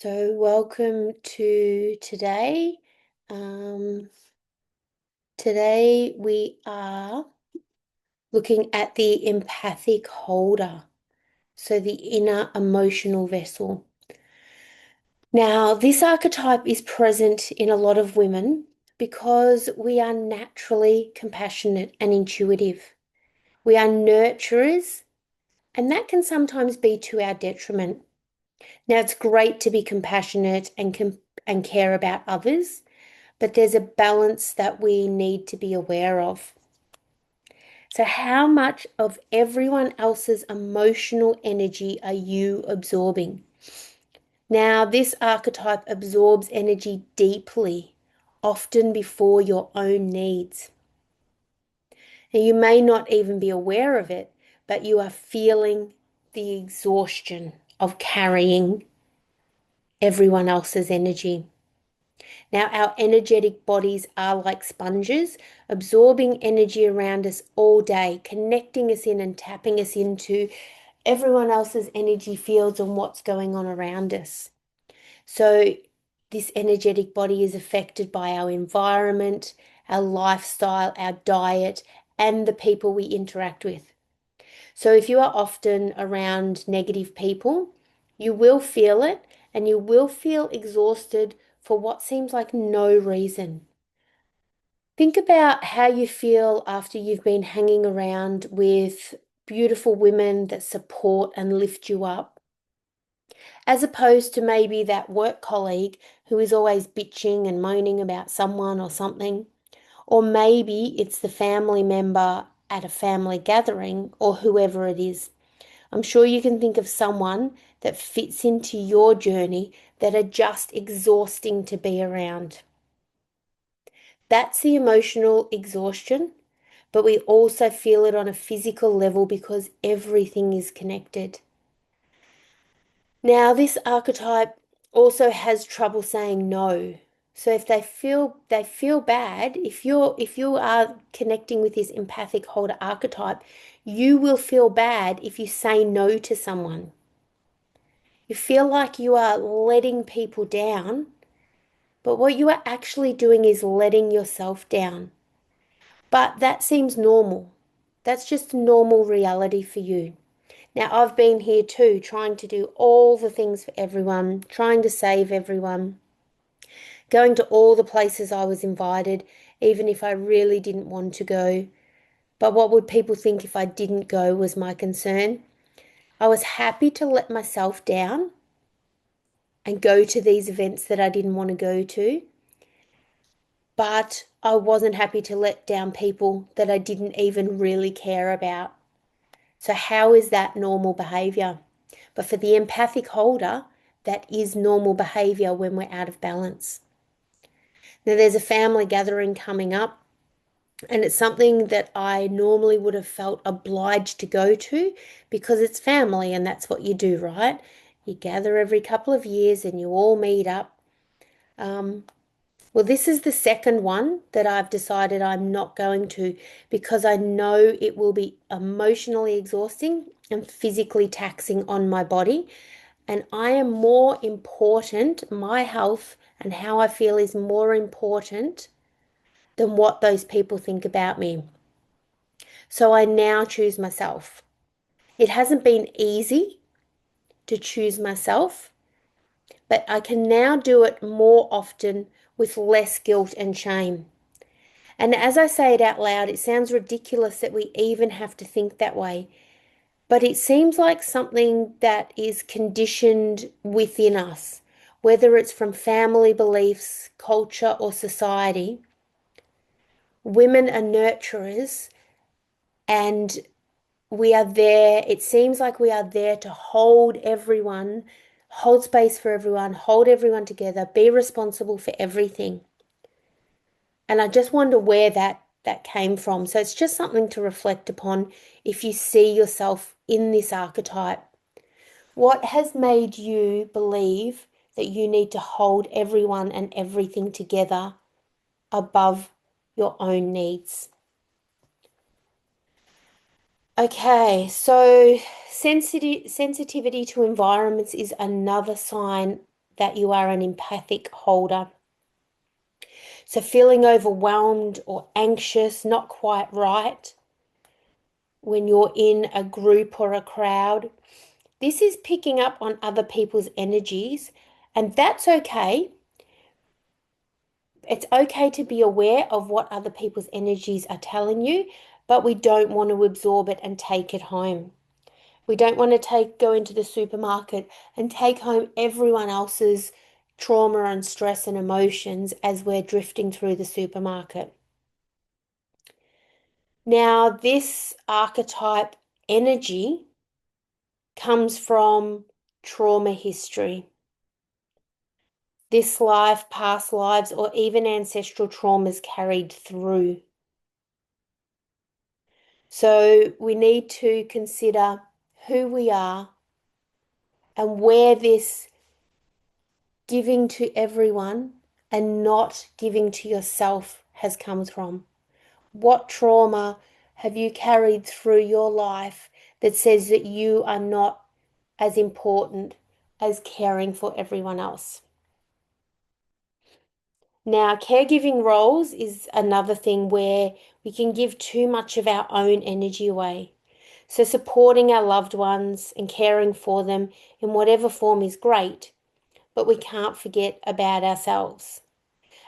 So, welcome to today. Today we are looking at the empathic holder, so the inner emotional vessel. Now, this archetype is present in a lot of women because we are naturally compassionate and intuitive. We are nurturers, and that can sometimes be to our detriment. Now, it's great to be compassionate and care about others, but there's a balance that we need to be aware of. So, how much of everyone else's emotional energy are you absorbing? Now, this archetype absorbs energy deeply, often before your own needs. And you may not even be aware of it, but you are feeling the exhaustion of carrying everyone else's energy. Now, our energetic bodies are like sponges, absorbing energy around us all day, connecting us in and tapping us into everyone else's energy fields and what's going on around us. So, this energetic body is affected by our environment, our lifestyle, our diet, and the people we interact with. So, if you are often around negative people, you will feel it and you will feel exhausted for what seems like no reason. Think about how you feel after you've been hanging around with beautiful women that support and lift you up, as opposed to maybe that work colleague who is always bitching and moaning about someone or something. Or maybe it's the family member at a family gathering or whoever it is. I'm sure you can think of someone that fits into your journey that are just exhausting to be around. That's the emotional exhaustion, but we also feel it on a physical level because everything is connected. Now, this archetype also has trouble saying no. So if they feel bad, if you are connecting with this empathic holder archetype, you will feel bad if you say no to someone. You feel like you are letting people down, but what you are actually doing is letting yourself down. But that seems normal. That's just a normal reality for you. Now, I've been here too, trying to do all the things for everyone, trying to save everyone, going to all the places I was invited, even if I really didn't want to go. But what would people think if I didn't go was my concern. I was happy to let myself down and go to these events that I didn't want to go to, but I wasn't happy to let down people that I didn't even really care about. So, how is that normal behavior? But for the empathic holder, that is normal behavior when we're out of balance. Now, there's a family gathering coming up, and it's something that I normally would have felt obliged to go to because it's family and that's what you do, right? You gather every couple of years and you all meet up. Well, this is the second one that I've decided I'm not going to because I know it will be emotionally exhausting and physically taxing on my body. And I am more important, my health and how I feel is more important than what those people think about me. So I now choose myself. It hasn't been easy to choose myself, but I can now do it more often with less guilt and shame. And as I say it out loud, it sounds ridiculous that we even have to think that way. But it seems like something that is conditioned within us, whether it's from family beliefs, culture, or society. Women are nurturers and we are there. It seems like we are there to hold everyone, hold space for everyone, hold everyone together, be responsible for everything. And I just wonder where that came from. So it's just something to reflect upon if you see yourself in this archetype. What has made you believe that you need to hold everyone and everything together above your own needs? Okay, so sensitivity to environments is another sign that you are an empathic holder. So feeling overwhelmed or anxious, not quite right when you're in a group or a crowd, this is picking up on other people's energies, and that's okay. It's okay to be aware of what other people's energies are telling you, but we don't want to absorb it and take it home. We don't want to go into the supermarket and take home everyone else's trauma and stress and emotions as we're drifting through the supermarket. Now, this archetype energy comes from trauma history. This life, past lives, or even ancestral traumas carried through. So we need to consider who we are and where this giving to everyone and not giving to yourself has come from. What trauma have you carried through your life that says that you are not as important as caring for everyone else? Now, caregiving roles is another thing where we can give too much of our own energy away. So supporting our loved ones and caring for them in whatever form is great, but we can't forget about ourselves.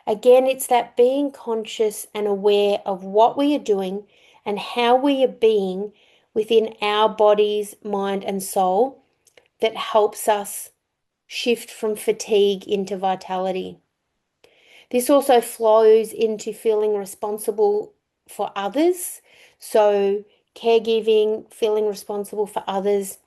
Again, it's that being conscious and aware of what we are doing and how we are being within our bodies, mind, and soul that helps us shift from fatigue into vitality. This also flows into feeling responsible for others. So, caregiving, feeling responsible for others,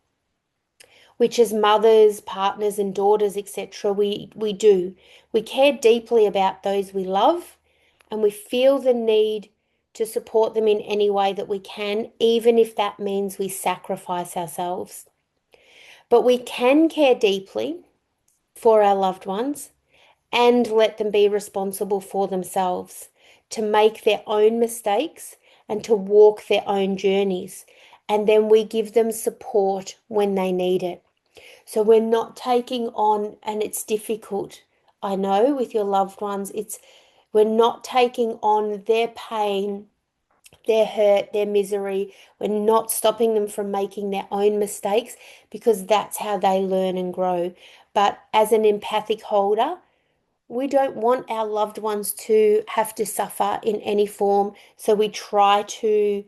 which as mothers, partners, and daughters, etc., we do. We care deeply about those we love, and we feel the need to support them in any way that we can, even if that means we sacrifice ourselves. But we can care deeply for our loved ones and let them be responsible for themselves, to make their own mistakes and to walk their own journeys. And then we give them support when they need it. So we're not taking on, and it's difficult, I know, with your loved ones, we're not taking on their pain, their hurt, their misery. We're not stopping them from making their own mistakes because that's how they learn and grow. But as an empathic holder, we don't want our loved ones to have to suffer in any form. So we try to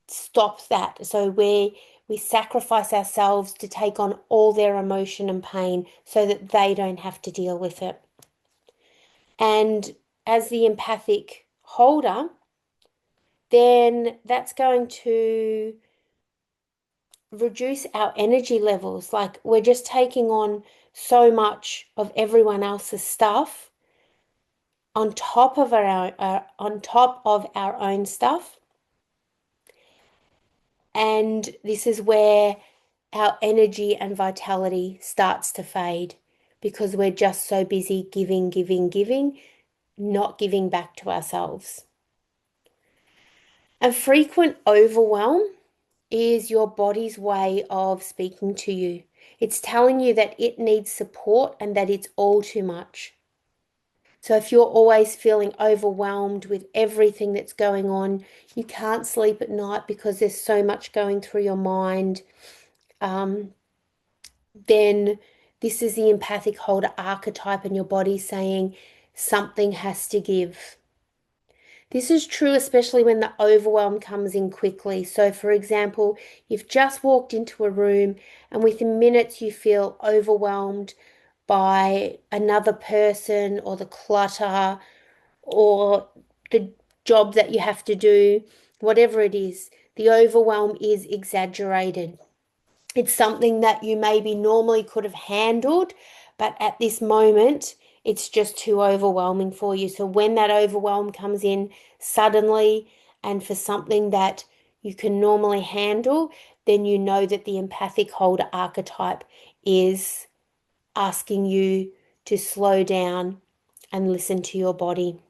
stop that. So we sacrifice ourselves to take on all their emotion and pain so that they don't have to deal with it. And as the empathic holder, then that's going to reduce our energy levels. Like we're just taking on so much of everyone else's stuff on top of our own stuff. And this is where our energy and vitality starts to fade because we're just so busy giving, giving, giving, not giving back to ourselves. And frequent overwhelm is your body's way of speaking to you. It's telling you that it needs support and that it's all too much. So if you're always feeling overwhelmed with everything that's going on, you can't sleep at night because there's so much going through your mind, then this is the empathic holder archetype in your body saying something has to give. This is true, especially when the overwhelm comes in quickly. So, for example, you've just walked into a room and within minutes you feel overwhelmed by another person or the clutter or the job that you have to do, whatever it is. The overwhelm is exaggerated. It's something that you maybe normally could have handled, but at this moment, it's just too overwhelming for you. So when that overwhelm comes in suddenly and for something that you can normally handle, then you know that the empathic holder archetype is asking you to slow down and listen to your body.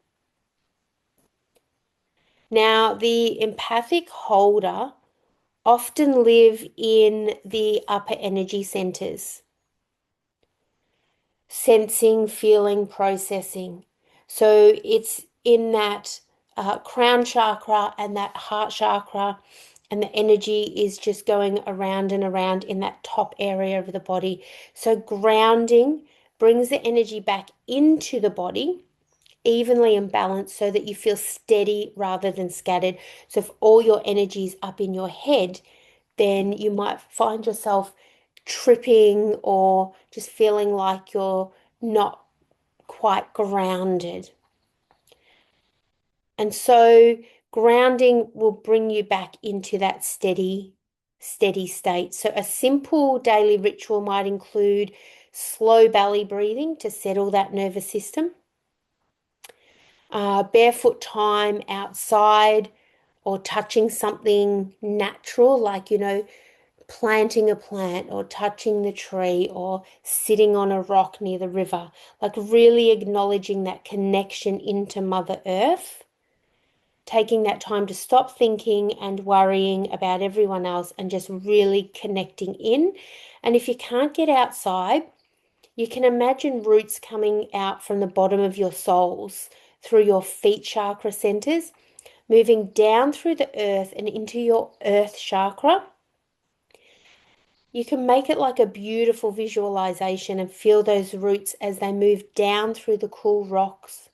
Now, the empathic holder often live in the upper energy centers. sensing, feeling, processing. So it's in that crown chakra and that heart chakra, and the energy is just going around and around in that top area of the body. So grounding brings the energy back into the body evenly and balanced so that you feel steady rather than scattered. So if all your energy is up in your head, then you might find yourself tripping or just feeling like you're not quite grounded. And so grounding will bring you back into that steady state. So a simple daily ritual might include slow belly breathing to settle that nervous system, barefoot time outside or touching something natural, like, planting a plant or touching the tree or sitting on a rock near the river, like really acknowledging that connection into Mother Earth, taking that time to stop thinking and worrying about everyone else and just really connecting in. And if you can't get outside, you can imagine roots coming out from the bottom of your soles through your feet chakra centers, moving down through the earth and into your earth chakra. You can make it like a beautiful visualization and feel those roots as they move down through the cool rocks,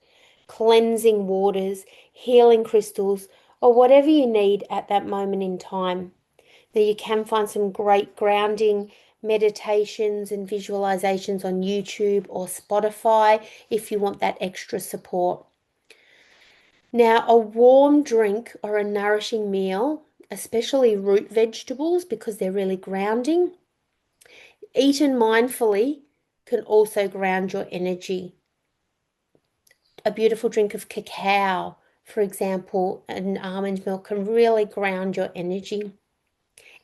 cleansing waters, healing crystals, or whatever you need at that moment in time. Now you can find some great grounding meditations and visualizations on YouTube or Spotify if you want that extra support. Now, a warm drink or a nourishing meal, especially root vegetables because they're really grounding, eaten mindfully, can also ground your energy. A beautiful drink of cacao, for example, and almond milk can really ground your energy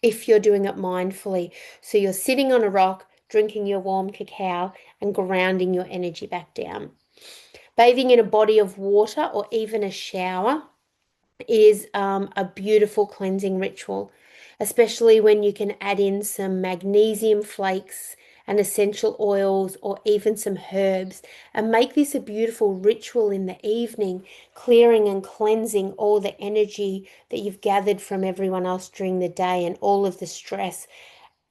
if you're doing it mindfully. So you're sitting on a rock, drinking your warm cacao and grounding your energy back down. Bathing in a body of water or even a shower is a beautiful cleansing ritual, especially when you can add in some magnesium flakes and essential oils or even some herbs and make this a beautiful ritual in the evening, clearing and cleansing all the energy that you've gathered from everyone else during the day and all of the stress,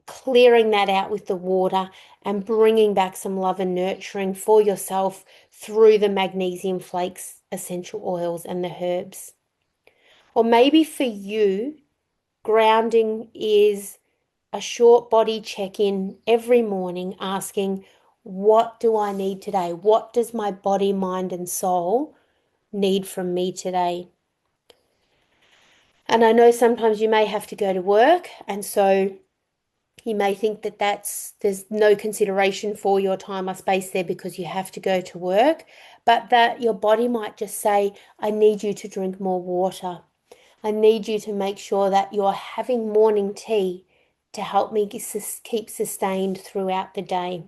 clearing that out with the water and bringing back some love and nurturing for yourself through the magnesium flakes, essential oils, and the herbs. Or maybe for you, grounding is a short body check-in every morning asking, what do I need today? What does my body, mind, and soul need from me today? And I know sometimes you may have to go to work, and so you may think that there's no consideration for your time or space there because you have to go to work, but that your body might just say, I need you to drink more water. I need you to make sure that you're having morning tea to help me keep sustained throughout the day.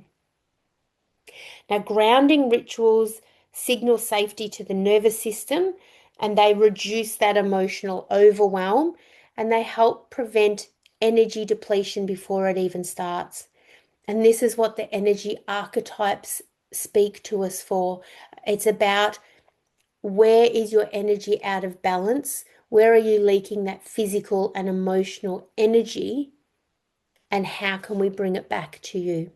Now, grounding rituals signal safety to the nervous system and they reduce that emotional overwhelm and they help prevent energy depletion before it even starts. And this is what the energy archetypes speak to us for. It's about where is your energy out of balance? Where are you leaking that physical and emotional energy? And how can we bring it back to you?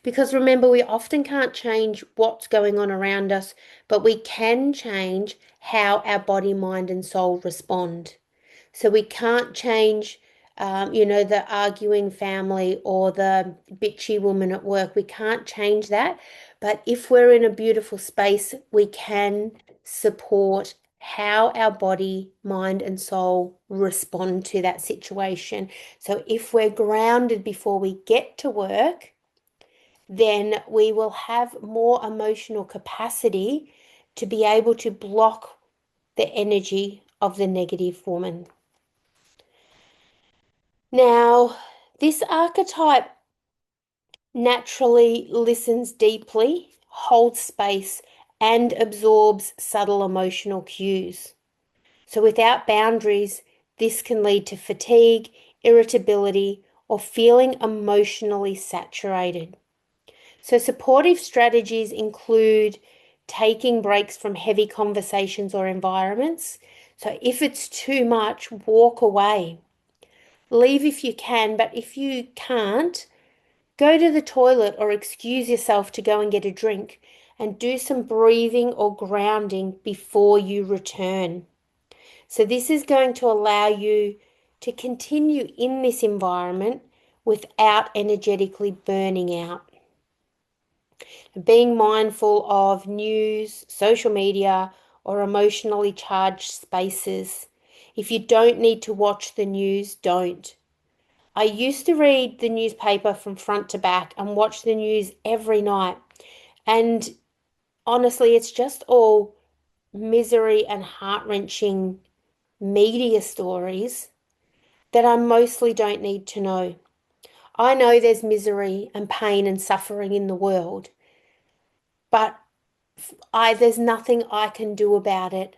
Because remember, we often can't change what's going on around us, but we can change how our body, mind, and soul respond. So we can't change, the arguing family or the bitchy woman at work. We can't change that. But if we're in a beautiful space, we can support how our body, mind, and soul respond to that situation. So if we're grounded before we get to work, then we will have more emotional capacity to be able to block the energy of the negative woman. Now, this archetype naturally listens deeply, holds space, and absorbs subtle emotional cues. So without boundaries, this can lead to fatigue, irritability, or feeling emotionally saturated. So, supportive strategies include taking breaks from heavy conversations or environments. So, if it's too much, walk away. Leave if you can, but if you can't, go to the toilet or excuse yourself to go and get a drink and do some breathing or grounding before you return. So, this is going to allow you to continue in this environment without energetically burning out. Being mindful of news, social media, or emotionally charged spaces. If you don't need to watch the news, don't. I used to read the newspaper from front to back and watch the news every night. And honestly, it's just all misery and heart-wrenching media stories that I mostly don't need to know. I know there's misery and pain and suffering in the world, but there's nothing I can do about it.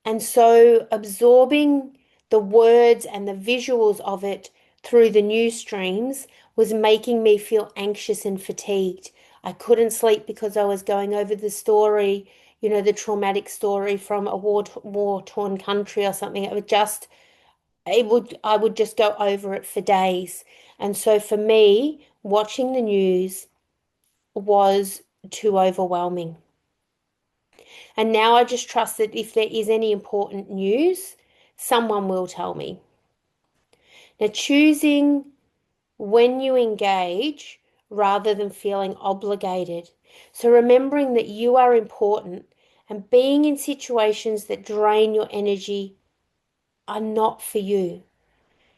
And so absorbing the words and the visuals of it through the news streams was making me feel anxious and fatigued. I couldn't sleep because I was going over the story, the traumatic story from a war-torn country or something. I would just go over it for days. And so for me, watching the news was too overwhelming. And now I just trust that if there is any important news, someone will tell me. Now, choosing when you engage rather than feeling obligated. So, remembering that you are important and being in situations that drain your energy are not for you.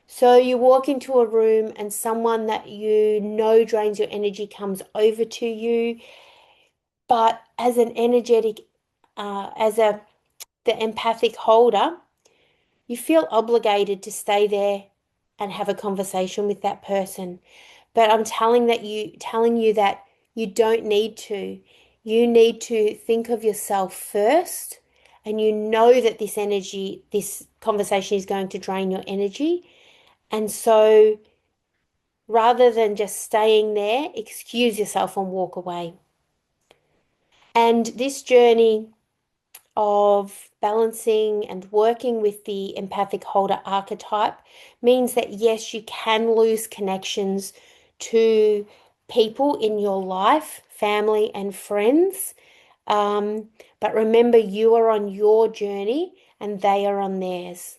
So, you walk into a room and someone that you know drains your energy comes over to you, but as an energetic, as the empathic holder, you feel obligated to stay there and have a conversation with that person. But I'm telling you that you don't need to. You need to think of yourself first, and you know that this conversation is going to drain your energy. And so rather than just staying there, excuse yourself and walk away. And this journey of balancing and working with the empathic holder archetype means that yes, you can lose connections to people in your life, family and friends. But remember, you are on your journey and they are on theirs.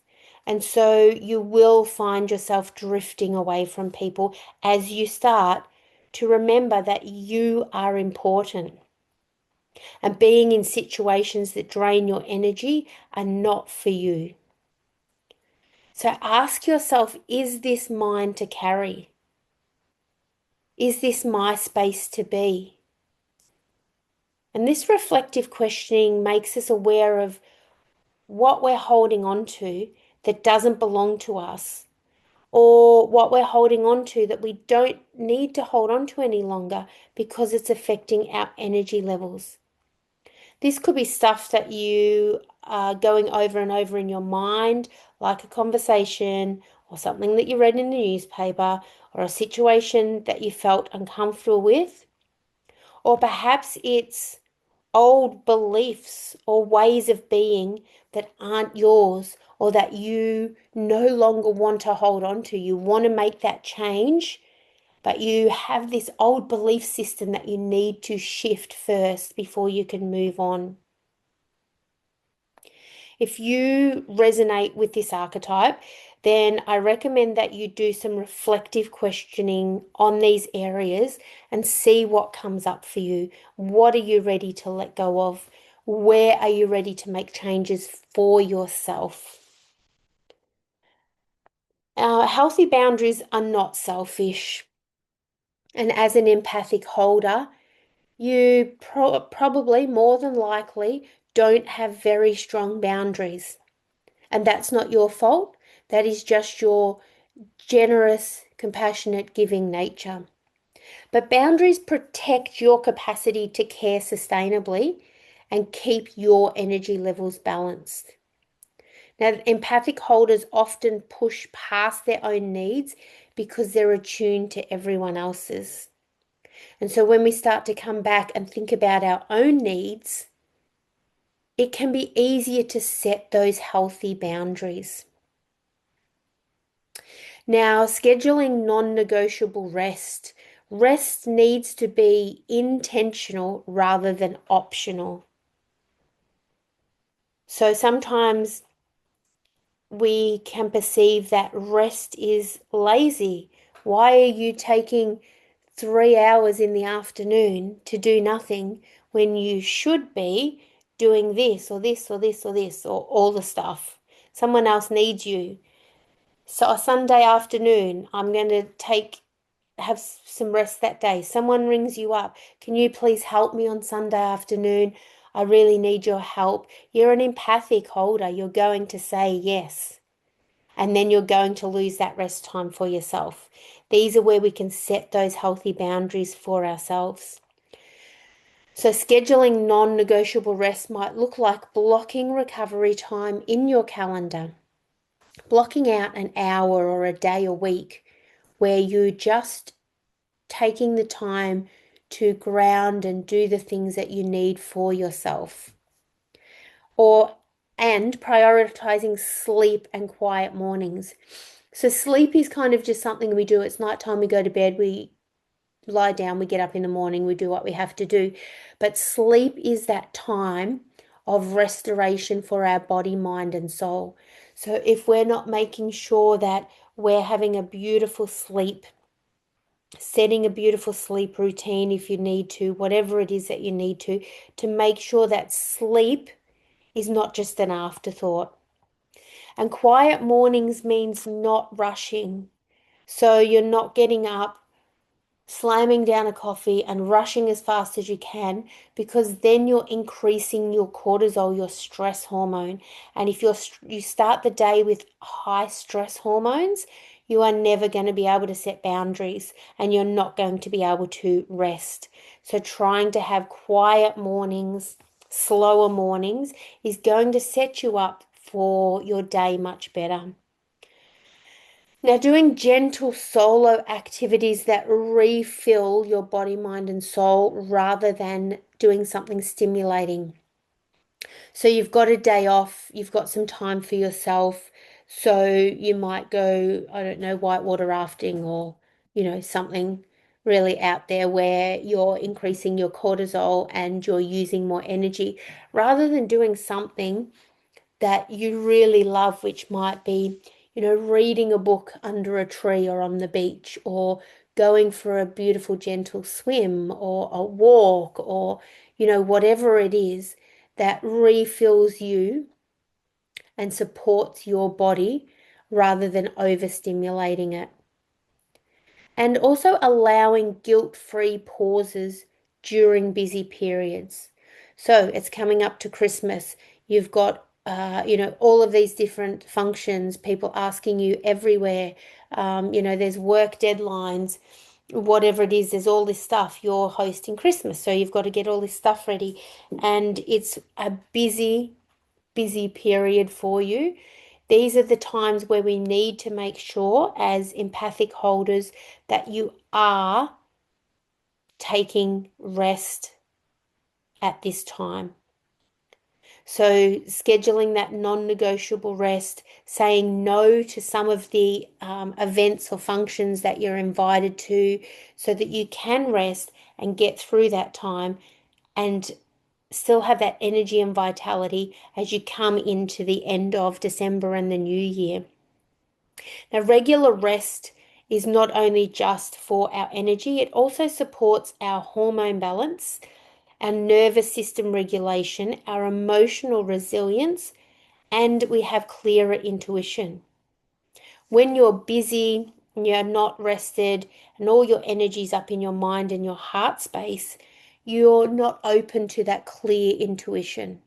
And so you will find yourself drifting away from people as you start to remember that you are important. And being in situations that drain your energy are not for you. So ask yourself, is this mine to carry? Is this my space to be? And this reflective questioning makes us aware of what we're holding on to that doesn't belong to us, or what we're holding on to that we don't need to hold on to any longer because it's affecting our energy levels. This could be stuff that you are going over and over in your mind, like a conversation or something that you read in the newspaper or a situation that you felt uncomfortable with. Or perhaps it's old beliefs or ways of being that aren't yours or that you no longer want to hold on to. You want to make that change, but you have this old belief system that you need to shift first before you can move on. If you resonate with this archetype, then I recommend that you do some reflective questioning on these areas and see what comes up for you. What are you ready to let go of? Where are you ready to make changes for yourself? Healthy boundaries are not selfish. And as an empathic holder, you probably more than likely don't have very strong boundaries. And that's not your fault. That is just your generous, compassionate, giving nature. But boundaries protect your capacity to care sustainably and keep your energy levels balanced. Now, empathic holders often push past their own needs because they're attuned to everyone else's. And so when we start to come back and think about our own needs, it can be easier to set those healthy boundaries. Now, scheduling non-negotiable rest. Rest needs to be intentional rather than optional. So sometimes we can perceive that rest is lazy. Why are you taking 3 hours in the afternoon to do nothing when you should be doing this or this or this or this or all the stuff? Someone else needs you. So a Sunday afternoon, I'm going to have some rest that day. Someone rings you up. Can you please help me on Sunday afternoon? I really need your help. You're an empathic holder. You're going to say yes. And then you're going to lose that rest time for yourself. These are where we can set those healthy boundaries for ourselves. So scheduling non-negotiable rest might look like blocking recovery time in your calendar, blocking out an hour or a day a week where you just taking the time to ground and do the things that you need for yourself. And prioritizing sleep and quiet mornings. So sleep is kind of just something we do. It's nighttime, we go to bed, we lie down, we get up in the morning, we do what we have to do. But sleep is that time of restoration for our body, mind, and soul. So if we're not making sure that we're having a beautiful sleep, setting a beautiful sleep routine if you need to, whatever it is that you need to make sure that sleep is not just an afterthought. And quiet mornings means not rushing. So you're not getting up, slamming down a coffee and rushing as fast as you can, because then you're increasing your cortisol, your stress hormone. And if you start the day with high stress hormones, you are never going to be able to set boundaries and you're not going to be able to rest. So trying to have quiet mornings, slower mornings is going to set you up for your day much better. Now, doing gentle solo activities that refill your body, mind, and soul rather than doing something stimulating. So you've got a day off, you've got some time for yourself. So you might go, I don't know, whitewater rafting or, something really out there where you're increasing your cortisol and you're using more energy rather than doing something that you really love, which might be, reading a book under a tree or on the beach, or going for a beautiful, gentle swim or a walk, or, whatever it is that refills you and supports your body rather than overstimulating it. And also allowing guilt-free pauses during busy periods. So it's coming up to Christmas. You've got, all of these different functions, people asking you everywhere. There's work deadlines, whatever it is, there's all this stuff. You're hosting Christmas, so you've got to get all this stuff ready. And it's a busy, busy period for you. These are the times where we need to make sure as empathic holders that you are taking rest at this time. So scheduling that non-negotiable rest, saying no to some of the events or functions that you're invited to so that you can rest and get through that time and still have that energy and vitality as you come into the end of December and the new year. Now, regular rest is not only just for our energy, it also supports our hormone balance, our nervous system regulation, our emotional resilience, and we have clearer intuition. When you're busy and you're not rested and all your energy's up in your mind and your heart space, you're not open to that clear intuition.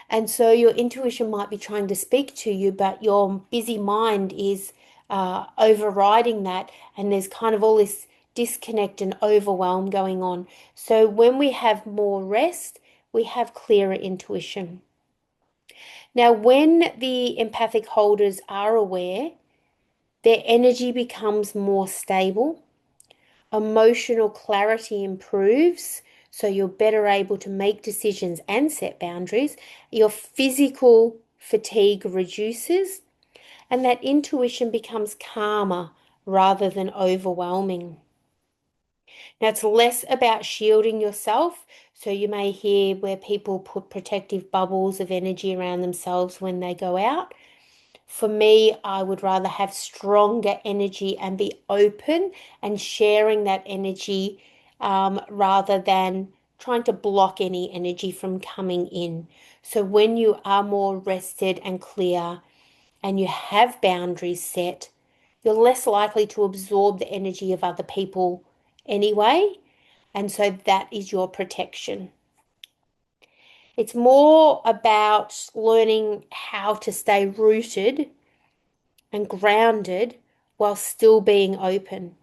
And so your intuition might be trying to speak to you, but your busy mind is overriding that, and there's kind of all this disconnect and overwhelm going on. So when we have more rest, we have clearer intuition. Now, when the empathic holders are aware, their energy becomes more stable, Emotional clarity improves, so you're better able to make decisions and set boundaries. Your physical fatigue reduces, and that intuition becomes calmer rather than overwhelming. Now, it's less about shielding yourself. So you may hear where people put protective bubbles of energy around themselves when they go out. For me, I would rather have stronger energy and be open and sharing that energy rather than trying to block any energy from coming in. So when you are more rested and clear and you have boundaries set, you're less likely to absorb the energy of other people anyway. And so that is your protection. It's more about learning how to stay rooted and grounded while still being open.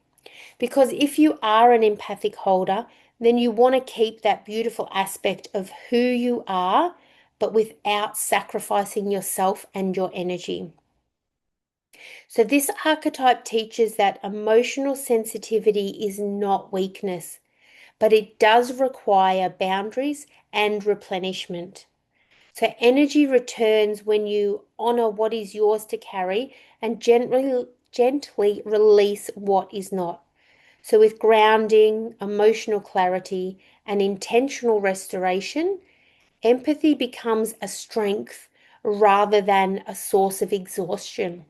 Because if you are an empathic holder, then you want to keep that beautiful aspect of who you are, but without sacrificing yourself and your energy. So, this archetype teaches that emotional sensitivity is not weakness, but it does require boundaries and replenishment. So energy returns when you honor what is yours to carry and gently release what is not. So with grounding, emotional clarity, and intentional restoration, empathy becomes a strength rather than a source of exhaustion.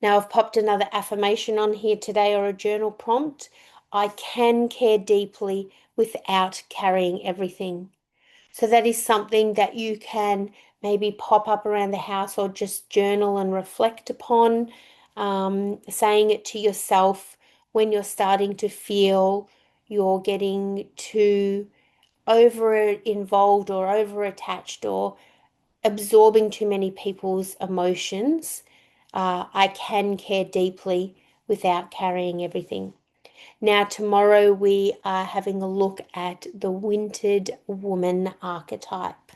Now, I've popped another affirmation on here today or a journal prompt. I can care deeply without carrying everything. So that is something that you can maybe pop up around the house or just journal and reflect upon, saying it to yourself when you're starting to feel you're getting too over involved or over attached or absorbing too many people's emotions. I can care deeply without carrying everything. Now, tomorrow we are having a look at the Wintered Woman archetype.